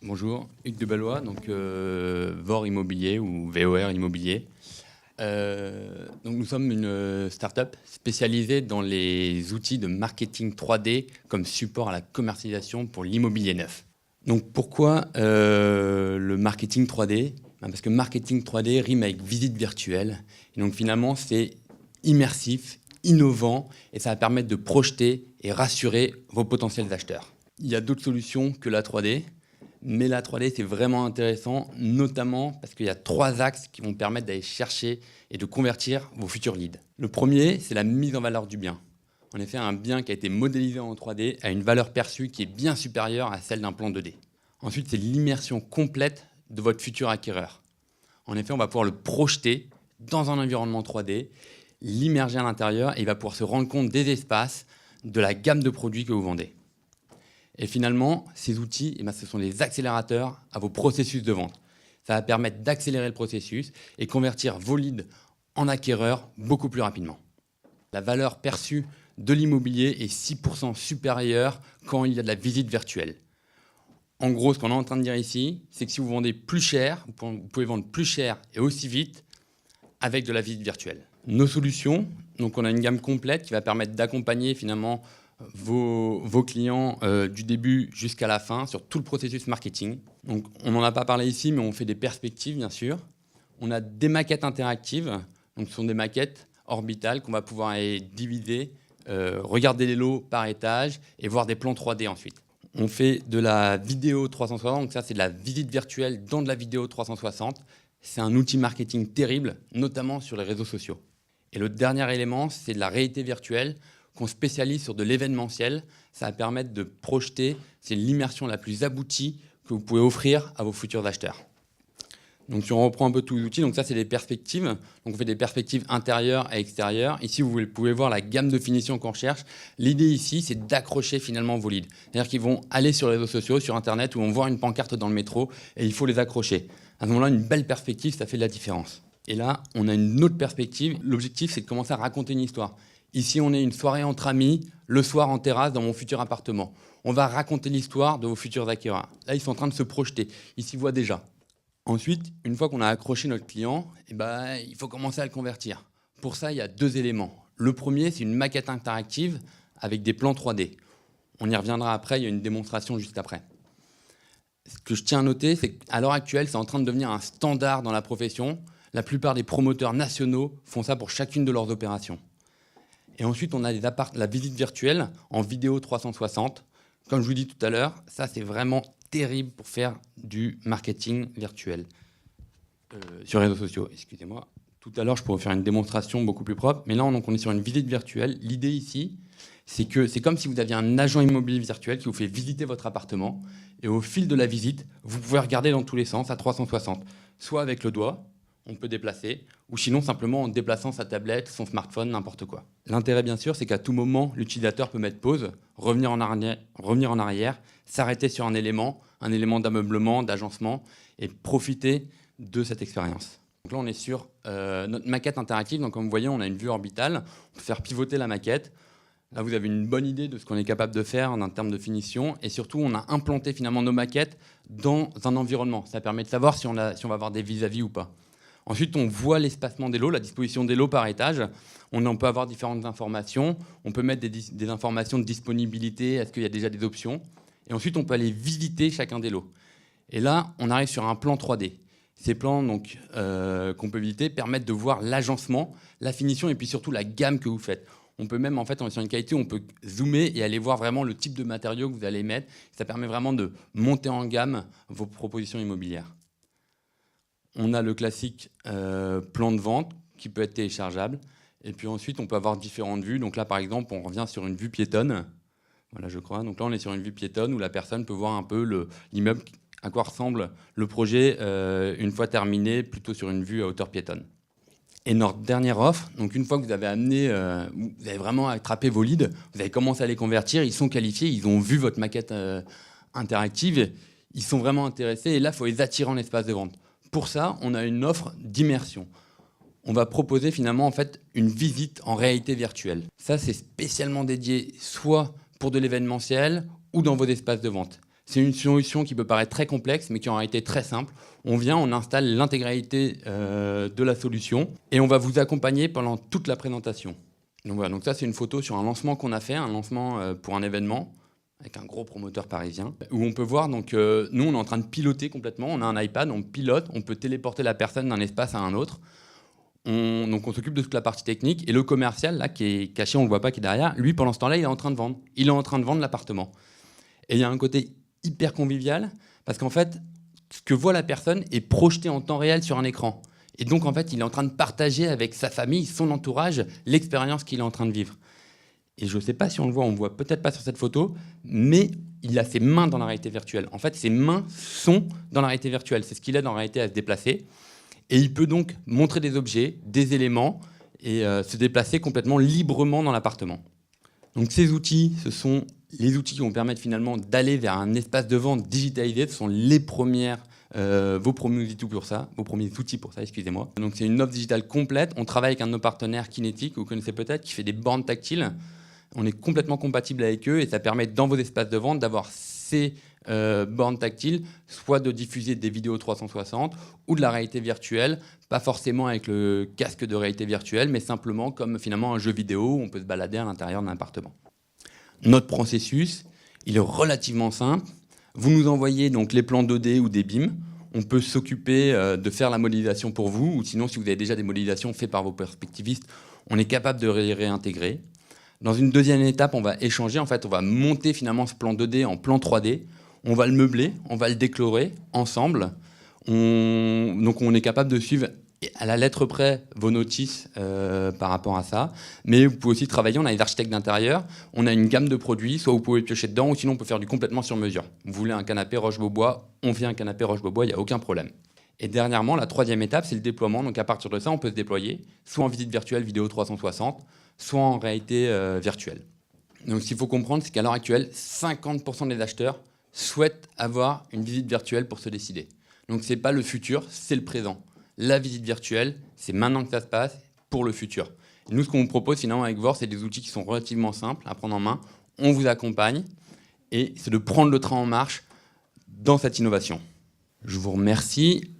Bonjour, Hugues de Ballois, donc VOR Immobilier ou VOR Immobilier. Donc nous sommes une start-up spécialisée dans les outils de marketing 3D comme support à la commercialisation pour l'immobilier neuf. Donc pourquoi le marketing 3D ? Parce que marketing 3D rime avec visite virtuelle. Et donc finalement, c'est immersif, innovant et ça va permettre de projeter et rassurer vos potentiels acheteurs. Il y a d'autres solutions que la 3D. Mais la 3D, c'est vraiment intéressant, notamment parce qu'il y a 3 axes qui vont permettre d'aller chercher et de convertir vos futurs leads. Le premier, c'est la mise en valeur du bien. En effet, un bien qui a été modélisé en 3D a une valeur perçue qui est bien supérieure à celle d'un plan 2D. Ensuite, c'est l'immersion complète de votre futur acquéreur. En effet, on va pouvoir le projeter dans un environnement 3D, l'immerger à l'intérieur et il va pouvoir se rendre compte des espaces, de la gamme de produits que vous vendez. Et finalement, ces outils, ce sont des accélérateurs à vos processus de vente. Ça va permettre d'accélérer le processus et convertir vos leads en acquéreurs beaucoup plus rapidement. La valeur perçue de l'immobilier est 6% supérieure quand il y a de la visite virtuelle. En gros, ce qu'on est en train de dire ici, c'est que si vous vendez plus cher, vous pouvez vendre plus cher et aussi vite avec de la visite virtuelle. Nos solutions, donc on a une gamme complète qui va permettre d'accompagner finalement vos clients du début jusqu'à la fin sur tout le processus marketing. Donc, on n'en a pas parlé ici, mais on fait des perspectives, bien sûr. On a des maquettes interactives. Donc, ce sont des maquettes orbitales qu'on va pouvoir diviser, regarder les lots par étage et voir des plans 3D ensuite. On fait de la vidéo 360. Donc, ça, c'est de la visite virtuelle dans de la vidéo 360. C'est un outil marketing terrible, notamment sur les réseaux sociaux. Et le dernier élément, c'est de la réalité virtuelle qu'on spécialise sur de l'événementiel. Ça va permettre de projeter, c'est l'immersion la plus aboutie que vous pouvez offrir à vos futurs acheteurs. Donc si on reprend un peu tous les outils, donc ça c'est des perspectives. Donc on fait des perspectives intérieures et extérieures. Ici vous pouvez voir la gamme de finition qu'on recherche. L'idée ici c'est d'accrocher finalement vos leads. C'est-à-dire qu'ils vont aller sur les réseaux sociaux, sur internet, où on voit une pancarte dans le métro et il faut les accrocher. À ce moment-là, une belle perspective, ça fait de la différence. Et là, on a une autre perspective. L'objectif c'est de commencer à raconter une histoire. Ici, on est une soirée entre amis, le soir en terrasse dans mon futur appartement. On va raconter l'histoire de vos futurs acquéreurs. Là, ils sont en train de se projeter. Ils s'y voient déjà. Ensuite, une fois qu'on a accroché notre client, il faut commencer à le convertir. Pour ça, il y a 2 éléments. Le premier, c'est une maquette interactive avec des plans 3D. On y reviendra après, il y a une démonstration juste après. Ce que je tiens à noter, c'est qu'à l'heure actuelle, c'est en train de devenir un standard dans la profession. La plupart des promoteurs nationaux font ça pour chacune de leurs opérations. Et ensuite, on a la visite virtuelle en vidéo 360. Comme je vous dis tout à l'heure, ça, c'est vraiment terrible pour faire du marketing virtuel sur les réseaux sociaux. Excusez-moi. Tout à l'heure, je pourrais faire une démonstration beaucoup plus propre. Mais là, on est sur une visite virtuelle. L'idée ici, c'est que c'est comme si vous aviez un agent immobilier virtuel qui vous fait visiter votre appartement. Et au fil de la visite, vous pouvez regarder dans tous les sens à 360. Soit avec le doigt, on peut déplacer, ou sinon simplement en déplaçant sa tablette, son smartphone, n'importe quoi. L'intérêt, bien sûr, c'est qu'à tout moment, l'utilisateur peut mettre pause, revenir en arrière, s'arrêter sur un élément d'ameublement, d'agencement, et profiter de cette expérience. Donc là, on est sur notre maquette interactive. Donc, comme vous voyez, on a une vue orbitale. On peut faire pivoter la maquette. Là, vous avez une bonne idée de ce qu'on est capable de faire en termes de finition. Et surtout, on a implanté finalement nos maquettes dans un environnement. Ça permet de savoir si on va avoir des vis-à-vis ou pas. Ensuite, on voit l'espacement des lots, la disposition des lots par étage. On peut avoir différentes informations. On peut mettre des informations de disponibilité. Est-ce qu'il y a déjà des options ? Et ensuite, on peut aller visiter chacun des lots. Et là, on arrive sur un plan 3D. Ces plans qu'on peut visiter permettent de voir l'agencement, la finition et puis surtout la gamme que vous faites. On peut même, en fait, on est sur une qualité où on peut zoomer et aller voir vraiment le type de matériaux que vous allez mettre. Ça permet vraiment de monter en gamme vos propositions immobilières. On a le classique plan de vente qui peut être téléchargeable. Et puis ensuite, on peut avoir différentes vues. Donc là, par exemple, on revient sur une vue piétonne. Voilà, je crois. Donc là, on est sur une vue piétonne où la personne peut voir un peu l'immeuble, à quoi ressemble le projet une fois terminé, plutôt sur une vue à hauteur piétonne. Et notre dernière offre, donc une fois que vous avez vraiment attrapé vos leads, vous avez commencé à les convertir, ils sont qualifiés, ils ont vu votre maquette interactive, ils sont vraiment intéressés et là, il faut les attirer en espace de vente. Pour ça, on a une offre d'immersion. on va proposer finalement en fait une visite en réalité virtuelle. Ça, c'est spécialement dédié soit pour de l'événementiel ou dans vos espaces de vente. C'est une solution qui peut paraître très complexe, mais qui en réalité est très simple. On vient, on installe l'intégralité de la solution et on va vous accompagner pendant toute la présentation. Donc voilà, donc ça c'est une photo sur un lancement qu'on a fait, un lancement pour un événement avec un gros promoteur parisien, où on peut voir, donc nous on est en train de piloter complètement, on a un iPad, on pilote, on peut téléporter la personne d'un espace à un autre. Donc on s'occupe de toute la partie technique, et le commercial là qui est caché, on ne le voit pas, qui est derrière, lui pendant ce temps-là il est en train de vendre. Il est en train de vendre l'appartement. Et il y a un côté hyper convivial, parce qu'en fait, ce que voit la personne est projeté en temps réel sur un écran. Et donc en fait, il est en train de partager avec sa famille, son entourage, l'expérience qu'il est en train de vivre. Et je ne sais pas si on le voit peut-être pas sur cette photo, mais il a ses mains dans la réalité virtuelle. En fait, ses mains sont dans la réalité virtuelle. C'est ce qu'il aide en réalité à se déplacer. Et il peut donc montrer des objets, des éléments, et se déplacer complètement librement dans l'appartement. Donc ces outils, ce sont les outils qui vont permettre finalement d'aller vers un espace de vente digitalisé. Ce sont vos premiers outils pour ça, excusez-moi. Donc c'est une offre digitale complète. On travaille avec un de nos partenaires Kinetic, vous connaissez peut-être, qui fait des bornes tactiles. On est complètement compatible avec eux et ça permet dans vos espaces de vente d'avoir ces bornes tactiles, soit de diffuser des vidéos 360 ou de la réalité virtuelle, pas forcément avec le casque de réalité virtuelle, mais simplement comme finalement un jeu vidéo où on peut se balader à l'intérieur d'un appartement. Notre processus, il est relativement simple. Vous nous envoyez donc les plans 2D ou des BIM. On peut s'occuper de faire la modélisation pour vous, ou sinon, si vous avez déjà des modélisations faites par vos perspectivistes, on est capable de les réintégrer. Dans une deuxième étape, on va échanger. En fait, on va monter finalement ce plan 2D en plan 3D. On va le meubler, on va le décorer ensemble. Donc, on est capable de suivre à la lettre près vos notices par rapport à ça. Mais vous pouvez aussi travailler, on a les architectes d'intérieur, on a une gamme de produits, soit vous pouvez piocher dedans, ou sinon on peut faire du complètement sur mesure. Vous voulez un canapé Roche-Beaubois, on fait un canapé Roche-Beaubois, il n'y a aucun problème. Et dernièrement, la troisième étape, c'est le déploiement. Donc à partir de ça, on peut se déployer, soit en visite virtuelle vidéo 360, soit en réalité virtuelle. Donc ce qu'il faut comprendre, c'est qu'à l'heure actuelle, 50% des acheteurs souhaitent avoir une visite virtuelle pour se décider. Donc ce n'est pas le futur, c'est le présent. La visite virtuelle, c'est maintenant que ça se passe pour le futur. Et nous, ce qu'on vous propose finalement avec VOR, c'est des outils qui sont relativement simples à prendre en main. On vous accompagne et c'est de prendre le train en marche dans cette innovation. Je vous remercie.